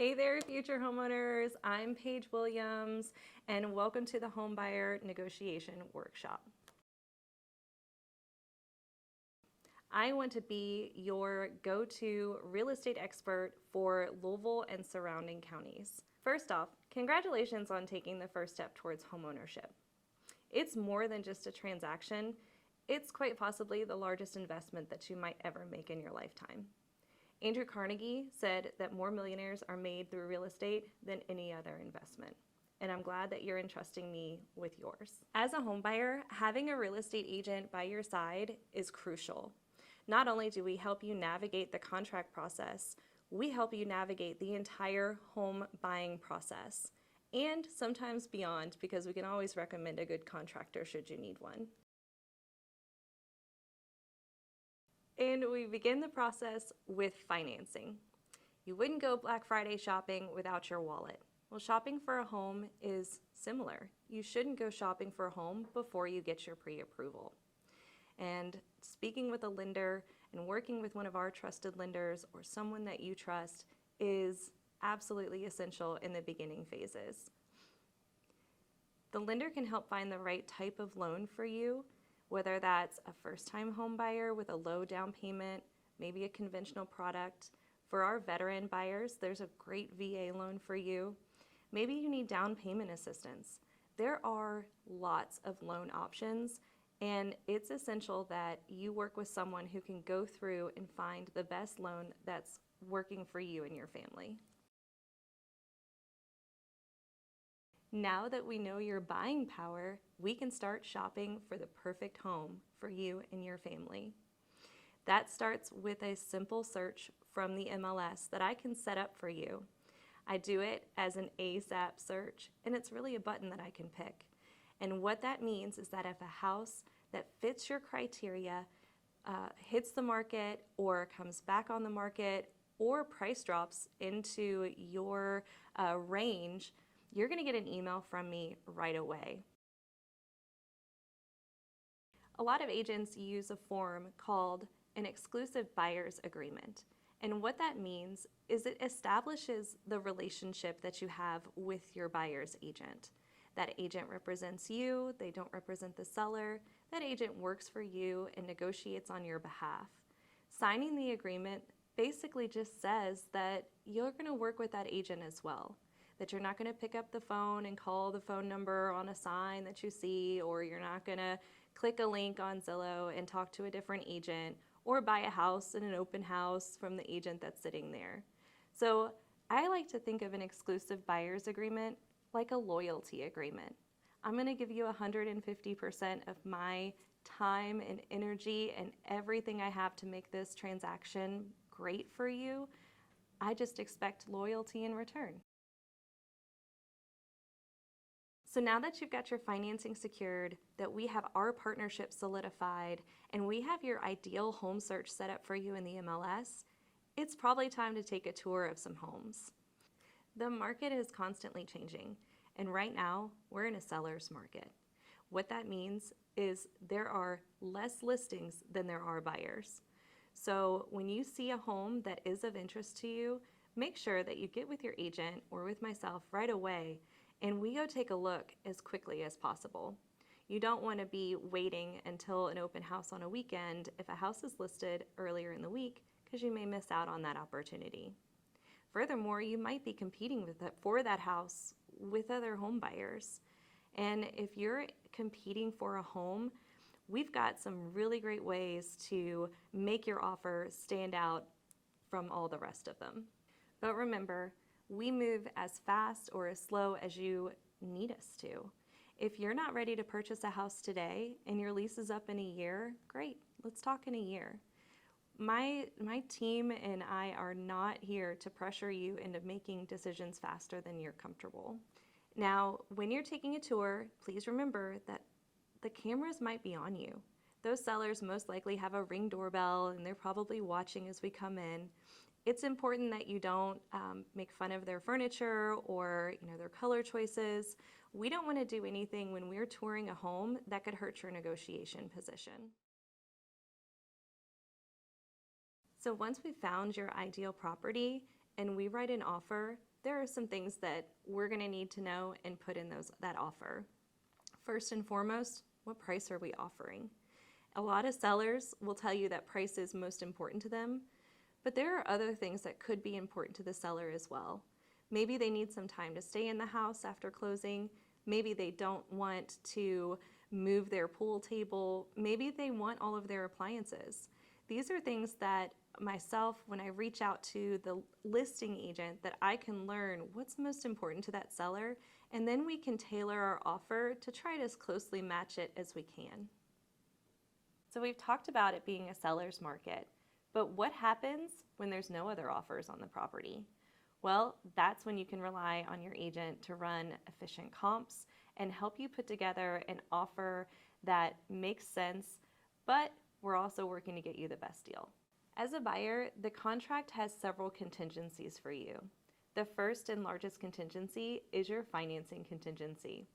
Hey there, future homeowners. I'm Paige Williams, and welcome to the Homebuyer Negotiation Workshop. I want to be your go-to real estate expert for Louisville and surrounding counties. First off, congratulations on taking the first step towards homeownership. It's more than just a transaction. It's quite possibly the largest investment that you might ever make in your lifetime. Andrew Carnegie said that more millionaires are made through real estate than any other investment. And I'm glad that you're entrusting me with yours. As a homebuyer, having a real estate agent by your side is crucial. Not only do we help you navigate the contract process, we help you navigate the entire home buying process, and sometimes beyond, because we can always recommend a good contractor should you need one. And we begin the process with financing. You wouldn't go Black Friday shopping without your wallet. Well, shopping for a home is similar. You shouldn't go shopping for a home before you get your pre-approval. And speaking with a lender and working with one of our trusted lenders or someone that you trust is absolutely essential in the beginning phases. The lender can help find the right type of loan for you, whether that's a first-time home buyer with a low down payment, maybe a conventional product. For our veteran buyers, there's a great VA loan for you. Maybe you need down payment assistance. There are lots of loan options, and it's essential that you work with someone who can go through and find the best loan that's working for you and your family. Now that we know your buying power, we can start shopping for the perfect home for you and your family. That starts with a simple search from the MLS that I can set up for you. I do it as an ASAP search, and it's really a button that I can pick. And what that means is that if a house that fits your criteria hits the market or comes back on the market or price drops into your range, you're going to get an email from me right away. A lot of agents use a form called an exclusive buyer's agreement. And what that means is it establishes the relationship that you have with your buyer's agent. That agent represents you, they don't represent the seller. That agent works for you and negotiates on your behalf. Signing the agreement basically just says that you're going to work with that agent as well. That you're not going to pick up the phone and call the phone number on a sign that you see, or you're not going to click a link on Zillow and talk to a different agent, or buy a house in an open house from the agent that's sitting there. So I like to think of an exclusive buyer's agreement like a loyalty agreement. I'm going to give you 150% of my time and energy and everything I have to make this transaction great for you. I just expect loyalty in return. So now that you've got your financing secured, that we have our partnership solidified, and we have your ideal home search set up for you in the MLS, it's probably time to take a tour of some homes. The market is constantly changing, and right now we're in a seller's market. What that means is there are less listings than there are buyers. So when you see a home that is of interest to you, make sure that you get with your agent or with myself right away, and we go take a look as quickly as possible. You don't want to be waiting until an open house on a weekend if a house is listed earlier in the week, because you may miss out on that opportunity. Furthermore, you might be competing for that house with other home buyers. And if you're competing for a home, we've got some really great ways to make your offer stand out from all the rest of them. But remember, we move as fast or as slow as you need us to. If you're not ready to purchase a house today and your lease is up in a year, great, let's talk in a year. My team and I are not here to pressure you into making decisions faster than you're comfortable. Now, when you're taking a tour, please remember that the cameras might be on you. Those sellers most likely have a Ring doorbell and they're probably watching as we come in. It's important that you don't make fun of their furniture or their color choices. We don't want to do anything when we're touring a home that could hurt your negotiation position. So once we've found your ideal property and we write an offer, there are some things that we're going to need to know and put in that offer. First and foremost, what price are we offering? A lot of sellers will tell you that price is most important to them, but there are other things that could be important to the seller as well. Maybe they need some time to stay in the house after closing. Maybe they don't want to move their pool table. Maybe they want all of their appliances. These are things that myself, when I reach out to the listing agent, that I can learn what's most important to that seller, and then we can tailor our offer to try to as closely match it as we can. So we've talked about it being a seller's market, but what happens when there's no other offers on the property? Well, that's when you can rely on your agent to run efficient comps and help you put together an offer that makes sense, but we're also working to get you the best deal. As a buyer, the contract has several contingencies for you. The first and largest contingency is your financing contingency.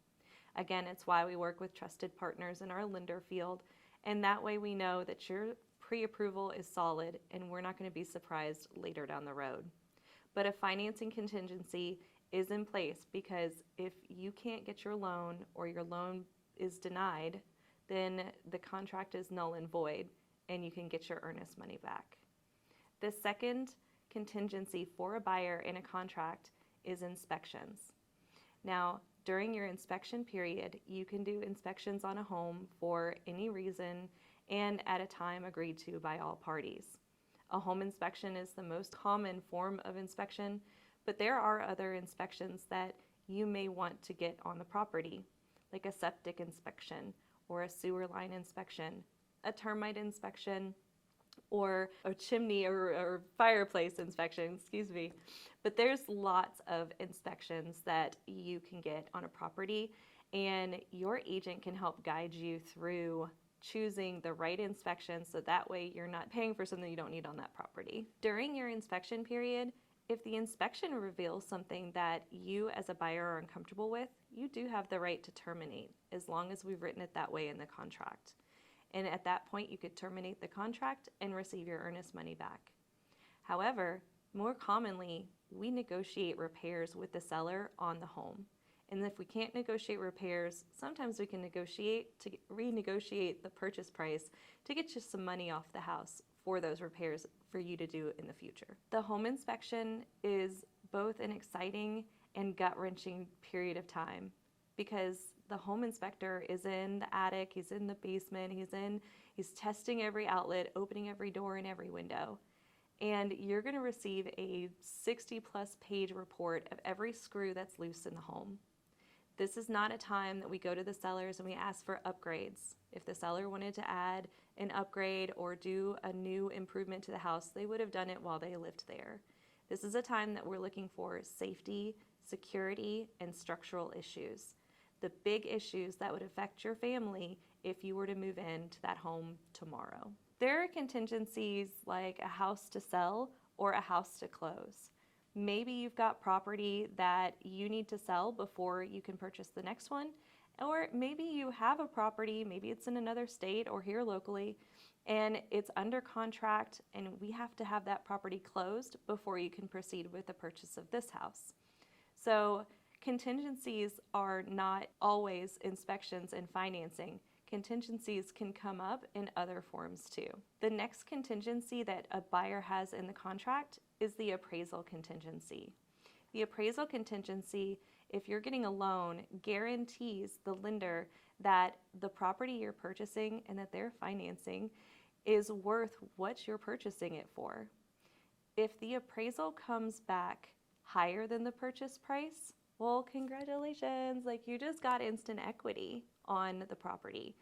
Again, it's why we work with trusted partners in our lender field, and that way we know that your pre-approval is solid and we're not going to be surprised later down the road. But a financing contingency is in place because if you can't get your loan or your loan is denied, then the contract is null and void and you can get your earnest money back. The second contingency for a buyer in a contract is inspections. Now, during your inspection period, you can do inspections on a home for any reason and at a time agreed to by all parties. A home inspection is the most common form of inspection, but there are other inspections that you may want to get on the property, like a septic inspection or a sewer line inspection, a termite inspection, or a chimney or fireplace inspection, But there's lots of inspections that you can get on a property, and your agent can help guide you through choosing the right inspection so that way you're not paying for something you don't need on that property. During your inspection period, if the inspection reveals something that you as a buyer are uncomfortable with, you do have the right to terminate as long as we've written it that way in the contract. And at that point, you could terminate the contract and receive your earnest money back. However, more commonly, we negotiate repairs with the seller on the home. And if we can't negotiate repairs, sometimes we can renegotiate the purchase price to get you some money off the house for those repairs for you to do in the future. The home inspection is both an exciting and gut-wrenching period of time because the home inspector is in the attic, he's in the basement, he's testing every outlet, opening every door and every window. And you're going to receive a 60-plus page report of every screw that's loose in the home. This is not a time that we go to the sellers and we ask for upgrades. If the seller wanted to add an upgrade or do a new improvement to the house, they would have done it while they lived there. This is a time that we're looking for safety, security, and structural issues. The big issues that would affect your family if you were to move into that home tomorrow. There are contingencies like a house to sell or a house to close. Maybe you've got property that you need to sell before you can purchase the next one, or maybe you have a property, maybe it's in another state or here locally, and it's under contract and we have to have that property closed before you can proceed with the purchase of this house. So contingencies are not always inspections and financing. Contingencies can come up in other forms too. The next contingency that a buyer has in the contract is the appraisal contingency. The appraisal contingency, if you're getting a loan, guarantees the lender that the property you're purchasing and that they're financing is worth what you're purchasing it for. If the appraisal comes back higher than the purchase price, well, congratulations, like you just got instant equity on the property.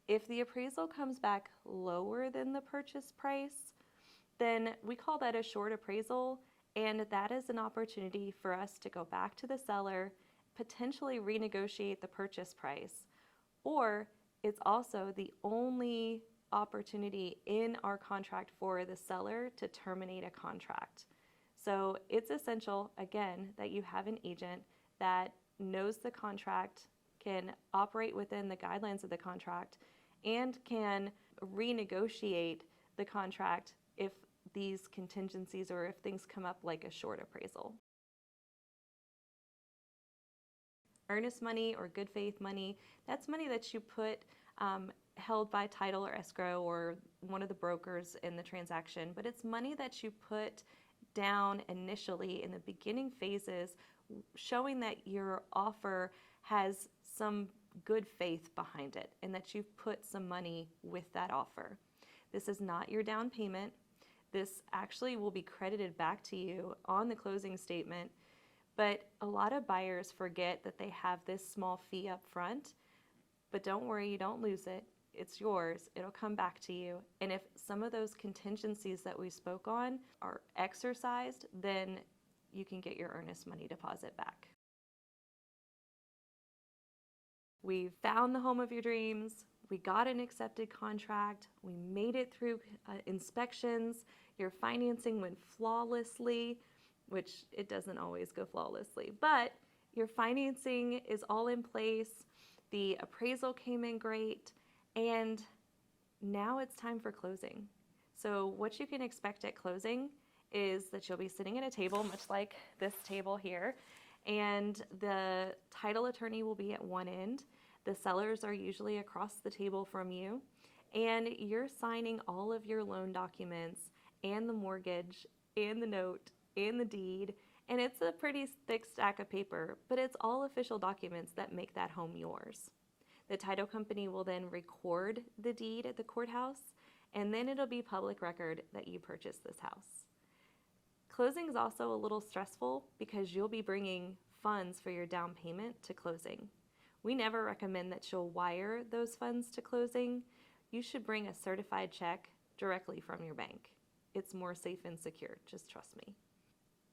If the appraisal comes back lower than the purchase price, then we call that a short appraisal, and that is an opportunity for us to go back to the seller, potentially renegotiate the purchase price, or it's also the only opportunity in our contract for the seller to terminate a contract. So it's essential, again, that you have an agent that knows the contract, can operate within the guidelines of the contract, and can renegotiate the contract if these contingencies or if things come up like a short appraisal. Earnest money or good faith money, that's money that you put held by title or escrow or one of the brokers in the transaction, but it's money that you put down initially in the beginning phases, showing that your offer has some good faith behind it and that you've put some money with that offer. This is not your down payment. This actually will be credited back to you on the closing statement, but a lot of buyers forget that they have this small fee up front. But don't worry, you don't lose it. It's yours. It'll come back to you. And if some of those contingencies that we spoke on are exercised, then you can get your earnest money deposit back. We found the home of your dreams. We got an accepted contract. We made it through inspections. Your financing went flawlessly, which it doesn't always go flawlessly, but your financing is all in place. The appraisal came in great, and now it's time for closing. So what you can expect at closing is that you'll be sitting at a table, much like this table here, and the title attorney will be at one end. The sellers are usually across the table from you, and you're signing all of your loan documents and the mortgage and the note and the deed, and it's a pretty thick stack of paper, but it's all official documents that make that home yours. The title company will then record the deed at the courthouse, and then it'll be public record that you purchased this house. Closing is also a little stressful because you'll be bringing funds for your down payment to closing. We never recommend that you'll wire those funds to closing. You should bring a certified check directly from your bank. It's more safe and secure, just trust me.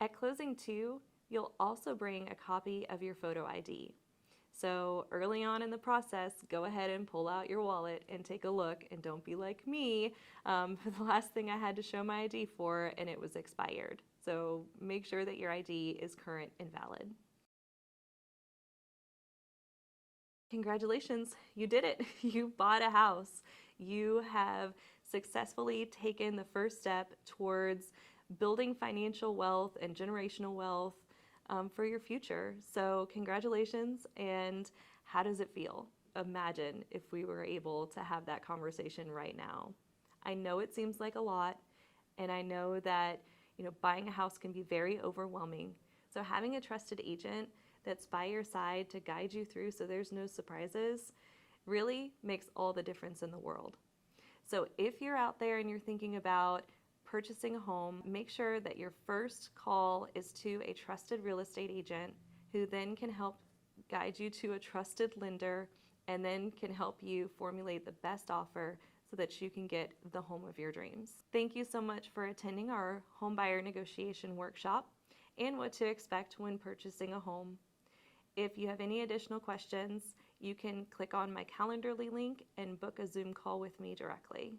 At closing too, you'll also bring a copy of your photo ID. So early on in the process, go ahead and pull out your wallet and take a look, and don't be like me. The last thing I had to show my ID for, and it was expired. So make sure that your ID is current and valid. Congratulations, you did it. You bought a house. You have successfully taken the first step towards building financial wealth and generational wealth for your future. So congratulations, and how does it feel? Imagine if we were able to have that conversation right now. I know it seems like a lot, and I know that buying a house can be very overwhelming. So having a trusted agent that's by your side to guide you through so there's no surprises really makes all the difference in the world. So if you're out there and you're thinking about purchasing a home, make sure that your first call is to a trusted real estate agent who then can help guide you to a trusted lender and then can help you formulate the best offer so that you can get the home of your dreams. Thank you so much for attending our home buyer negotiation workshop and what to expect when purchasing a home. If you have any additional questions, you can click on my Calendly link and book a Zoom call with me directly.